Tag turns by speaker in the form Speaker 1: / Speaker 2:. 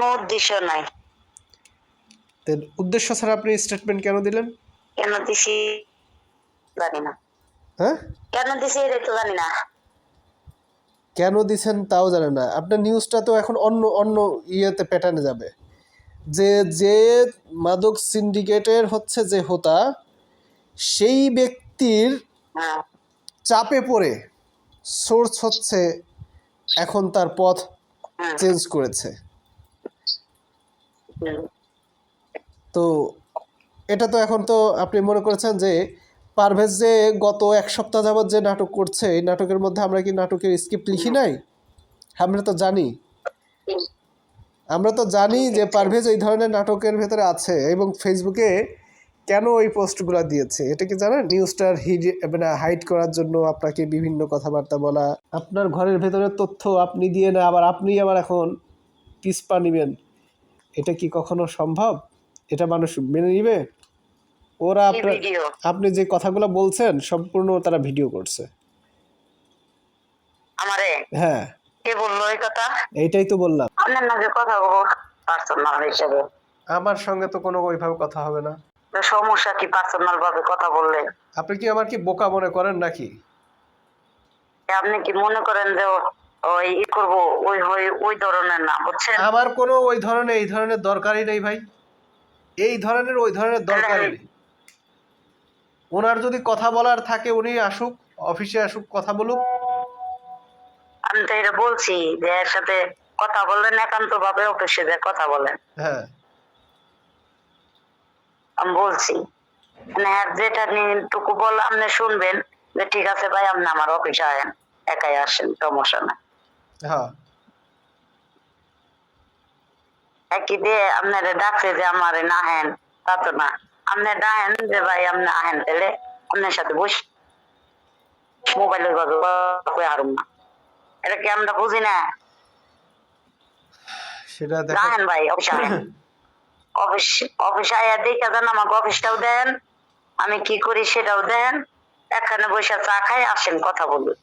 Speaker 1: কোনো উদ্দেশ্য নাই।
Speaker 2: উদ্দেশ্য ছাড়া আপনি স্টেটমেন্ট কেন দিলেন?
Speaker 1: কেন দিছি জানি না।
Speaker 2: হ্যাঁ,
Speaker 1: কেন দিছি এটা তো জানি না।
Speaker 2: কেন দিছেন তাও জানেন না? আপনার নিউজটা তো এখন অন্য অন্য ইয়েতে প্যাটার্নে যাবে। যে মাদক সিন্ডিকেটের হচ্ছে যে হোতা, সেই ব্যক্তির
Speaker 1: হ্যাঁ
Speaker 2: চাপে পড়ে সোর্স হচ্ছে এখন তার পথ
Speaker 1: হুম,
Speaker 2: চেঞ্জ করেছে।
Speaker 1: হুম।
Speaker 2: তো এটা তো এখন তো আপনি মনে করেছেন যে পারভেজ যে গত এক সপ্তাহ যাবৎ যে নাটক করছে, এই নাটকের মধ্যে আমরা কি নাটকের স্ক্রিপ্ট লিখি নাই? আমরা তো জানি যে পারভেজ এই ধরনের নাটকের ভেতরে আছে এবং ফেসবুকে কেন ওই পোস্টগুলো দিয়েছে এটা কি জানেন? নিউজটার মানে হাইড করার জন্য আপনাকে বিভিন্ন কথাবার্তা বলা, আপনার ঘরের ভেতরের তথ্য আপনি দিয়ে না আবার আপনি আবার এখন পিছপা নিবেন, এটা কি কখনো সম্ভব? এটা মানুষ মেনে নিবে? ওরা
Speaker 1: কি
Speaker 2: আপনার
Speaker 1: ভিডিও?
Speaker 2: আপনি যে কথাগুলো বলছেন সম্পূর্ণ তারা ভিডিও করছে।
Speaker 1: আমারে
Speaker 2: হ্যাঁ,
Speaker 1: কে বললো এই কথা?
Speaker 2: এইটাই তো বললাম।
Speaker 1: আপনার নাকি কথা বলবো পার্সোনাল হিসেবে।
Speaker 2: আমার সঙ্গে তো কোনো ওইভাবে কথা হবে না।
Speaker 1: তো সমস্যা কি পার্সোনাল ভাবে কথা বললে?
Speaker 2: আপনি কি আমার কি বোকা মনে করেন নাকি?
Speaker 1: আপনি কি মনে করেন যে ওই ই করবো ওই ওই ওই ধরনের না, বুঝছেন?
Speaker 2: আমার কোনো ওই ধরনের এই ধরনের দরকারই নেই ভাই, এই ধরনের ওই ধরনের দরকারই নেই। ওনার যদি কথা বলার থাকে উনি আসুক, অফিসে আসুক, কথা বলুক।
Speaker 1: আমি তো এটা বলছি যে এর সাথে কথা বললেন একান্ত ভাবে অফিসে যে কথা বলেন।
Speaker 2: হ্যাঁ,
Speaker 1: আমি বলছি মানে যেটা টুকু বল আপনি শুনবেন যে ঠিক আছে ভাই আপনি আমার অফিসে আসেন, একাই আসেন, সমস্যা না।
Speaker 2: হ্যাঁ,
Speaker 1: একই দিয়ে আপনারা ডাকছে যে আমার না হেন, তা তো না। আপনি ডাকেন যে ভাই আপনি আহেন, তাহলে আপনার সাথে বসে মোবাইলের কথা হারুম না। এটা কি আমরা বুঝি না?
Speaker 2: সেটা দেখেন।
Speaker 1: ডাকেন ভাই অফিসে আহেন, অফিসে আয়া দেখে দেন, আমাকে অফিসটাও দেন, আমি কি করি সেটাও দেন, এখানে বসে চা খাই আসেন, কথা বলুন।